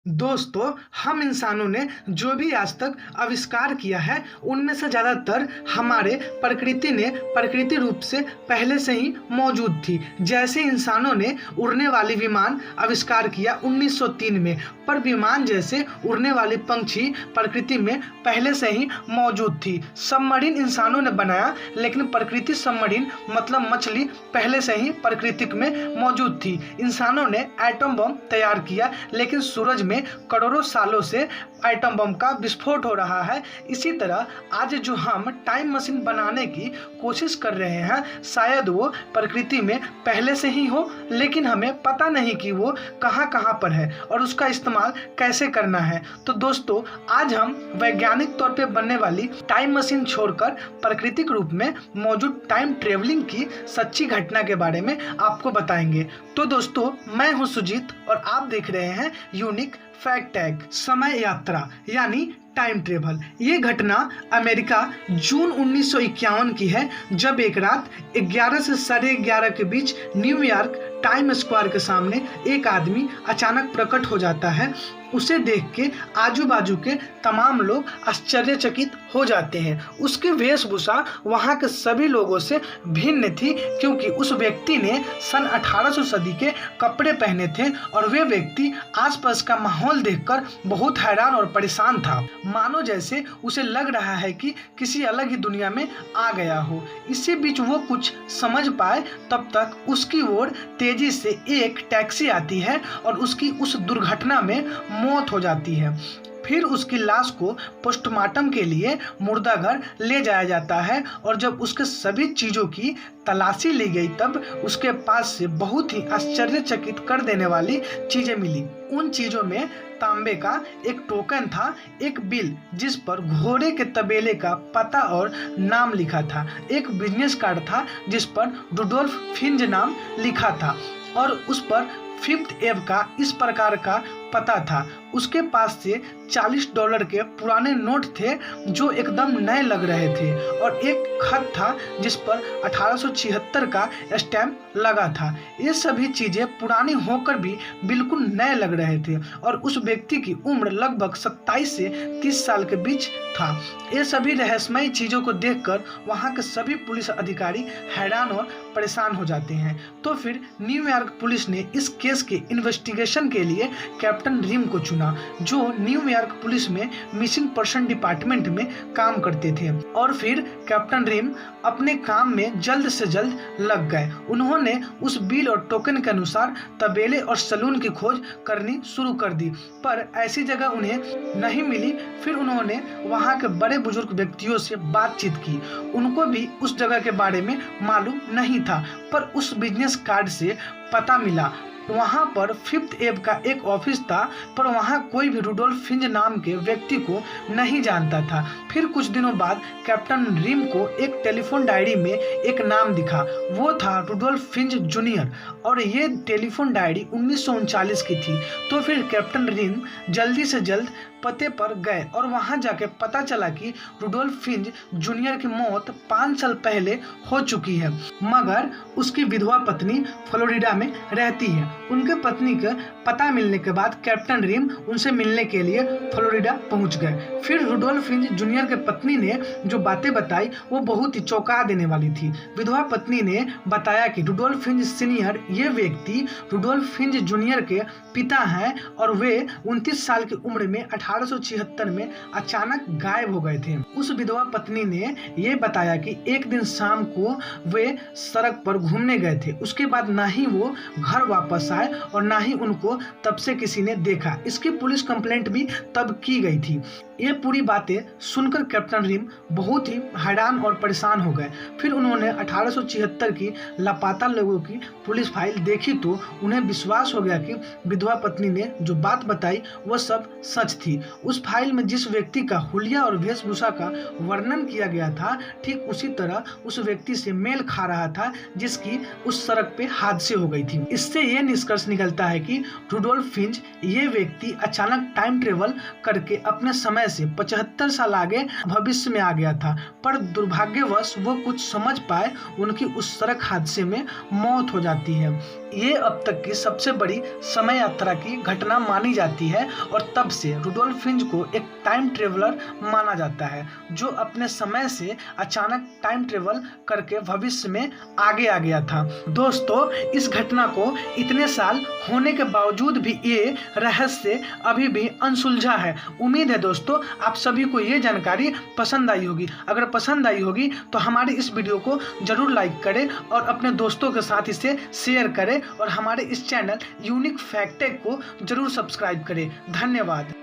दोस्तों, हम इंसानों ने जो भी आज तक आविष्कार किया है उनमें से ज़्यादातर हमारे प्रकृति रूप से पहले से ही मौजूद थी। जैसे इंसानों ने उड़ने वाली विमान आविष्कार किया 1903 में, पर विमान जैसे उड़ने वाली पंछी प्रकृति में पहले से ही मौजूद थी। सबमरीन इंसानों ने बनाया, लेकिन प्रकृति सबमरीन मतलब मछली पहले से ही प्रकृति में मौजूद थी। इंसानों ने एटम बम तैयार किया, लेकिन सूरज में करोड़ों सालों से एटम बम का विस्फोट हो रहा है। इसी तरह आज जो हम टाइम मशीन बनाने की कोशिश कर रहे हैं, शायद वो प्रकृति में पहले से ही हो, लेकिन हमें पता नहीं कि वो कहाँ कहाँ पर है और उसका इस्तेमाल कैसे करना है। तो दोस्तों, आज हम वैज्ञानिक तौर पे बनने वाली टाइम मशीन छोड़कर प्राकृतिक रूप में मौजूद टाइम ट्रेवलिंग की सच्ची घटना के बारे में आपको बताएंगे। तो दोस्तों, मैं हूँ सुजीत और आप देख रहे हैं यूनिक फैक्ट टैग। समय यात्रा यानी टाइम ट्रेवल। ये घटना अमेरिका जून 1951 की है, जब एक रात 11 से 11:30 के बीच न्यूयॉर्क टाइम स्क्वायर के सामने एक आदमी अचानक प्रकट हो जाता है। उसे देख के आजू बाजू के तमाम लोग आश्चर्यचकित हो जाते हैं। उसकी वेशभूषा वहाँ के सभी लोगों से भिन्न थी, क्योंकि उस व्यक्ति ने सन 1800 सदी के कपड़े पहने थे और वे व्यक्ति आसपास का माहौल देखकर बहुत हैरान और परेशान था, मानो जैसे उसे लग रहा है कि किसी अलग ही दुनिया में आ गया हो। इसी बीच वो कुछ समझ पाए, तब तक उसकी ओर तेजी से एक टैक्सी आती है और उसकी उस दुर्घटना में मौत हो जाती है। फिर उसकी लाश को पोस्टमार्टम के लिए मुर्दाघर ले जाया जाता है और जब उसके सभी चीज़ों की तलाशी ली गई, तब उसके पास से बहुत ही आश्चर्यचकित कर देने वाली चीज़ें मिली। उन चीज़ों में तांबे का एक टोकन था, एक बिल जिस पर घोड़े के तबेले का पता और नाम लिखा था, एक बिजनेस कार्ड था जिस पर रुडोल्फ फिंज नाम लिखा था और उस पर फिफ्थ एव का इस प्रकार का पता था। उसके पास से $40 के पुराने नोट थे जो एकदम नए लग रहे थे और एक खत था जिस पर 1876 का स्टैम्प लगा था। ये सभी चीज़ें पुरानी होकर भी बिल्कुल नए लग रहे थे और उस व्यक्ति की उम्र लगभग 27 से 30 साल के बीच था। ये सभी रहस्यमयी चीज़ों को देखकर वहाँ के सभी पुलिस अधिकारी हैरान और परेशान हो जाते हैं। तो फिर न्यूयॉर्क पुलिस ने इस केस के इन्वेस्टिगेशन के लिए कैप्टन रिम को चुना, जो न्यूयॉर्क पुलिस में मिसिंग पर्सन डिपार्टमेंट में काम करते थे। और फिर कैप्टन रिम अपने काम में जल्द से जल्द लग गए। उन्होंने उस बिल और टोकन के अनुसार तबेले और सलून की खोज करनी शुरू कर दी, पर ऐसी जगह उन्हें नहीं मिली। फिर उन्होंने वहाँ के बड़े बुजुर्ग व्यक्तियों से बातचीत की। उनको भी उस जगह के बारे में मालूम नहीं था, पर उस बिजनेस कार्ड से पता मिला वहाँ पर फिफ्थ एव का एक ऑफिस था, पर वहाँ कोई भी रुडोल्फ फिंज नाम के व्यक्ति को नहीं जानता था। फिर कुछ दिनों बाद कैप्टन रिम को एक टेलीफोन डायरी में एक नाम दिखा, वो था रुडोल्फ फिंज जूनियर और ये टेलीफोन डायरी 1939 की थी। तो फिर कैप्टन रिम जल्दी से जल्द पते पर गए और वहां जाके पता चला कि रुडोल्फ फिंज जूनियर की मौत 5 साल पहले हो चुकी है, मगर उसकी विधवा पत्नी फ्लोरिडा में रहती है। उनके पत्नी का पता मिलने के बाद कैप्टन रिम उनसे मिलने के लिए फ्लोरिडा पहुंच गए। फिर रुडोल्फ फिंज जूनियर के पत्नी ने जो बातें बताई वो बहुत ही चौंका देने वाली थी। विधवा पत्नी ने बताया कि रुडोल्फ फिंज सीनियर ये व्यक्ति रुडोल्फ फिंज जूनियर के पिता हैं और वे 29 साल की उम्र में 1876 में अचानक गायब हो गए थे। उस विधवा पत्नी ने ये बताया कि एक दिन शाम को वे सड़क पर घूमने गए थे। उसके बाद ना ही वो घर वापस आए और ना ही उनको तब से किसी ने देखा। इसकी पुलिस कंप्लेंट भी तब की गई थी। ये पूरी बातें सुनकर कैप्टन रिम बहुत ही हैरान और परेशान हो गए। फिर उन्होंने 1876 की लापता लोगों की पुलिस फाइल देखी तो उन्हें विश्वास हो गया कि विधवा पत्नी ने जो बात बताई वो सब सच थी। थी। उस फाइल में जिस व्यक्ति का हुलिया और वेशभूषा का वर्णन किया गया था, ठीक उसी तरह उस व्यक्ति से मेल खा रहा था जिसकी उस सड़क पे हादसे हो गई थी। इससे ये निष्कर्ष निकलता है कि रुडोल्फ फिंच ये व्यक्ति अचानक टाइम ट्रेवल करके अपने समय से 75 साल आगे भविष्य में आ गया था, पर दुर्भाग्यवश वो कुछ समझ पाए, उनकी उस सड़क हादसे में मौत हो जाती है। ये अब तक की सबसे बड़ी समय यात्रा की घटना मानी जाती है और तब से रुडोल्फ फिंच को एक टाइम ट्रेवलर माना जाता है जो अपने समय से अचानक टाइम ट्रेवल करके भविष्य में आगे आ गया था। दोस्तों, इस घटना को इतने साल होने के बावजूद भी ये रहस्य अभी भी अनसुलझा है। उम्मीद है दोस्तों आप सभी को ये जानकारी पसंद आई होगी। अगर पसंद आई होगी तो हमारे इस वीडियो को जरूर लाइक करें और अपने दोस्तों के साथ इसे शेयर करें और हमारे इस चैनल यूनिक फैक्ट टेक को जरूर सब्सक्राइब करें। धन्यवाद।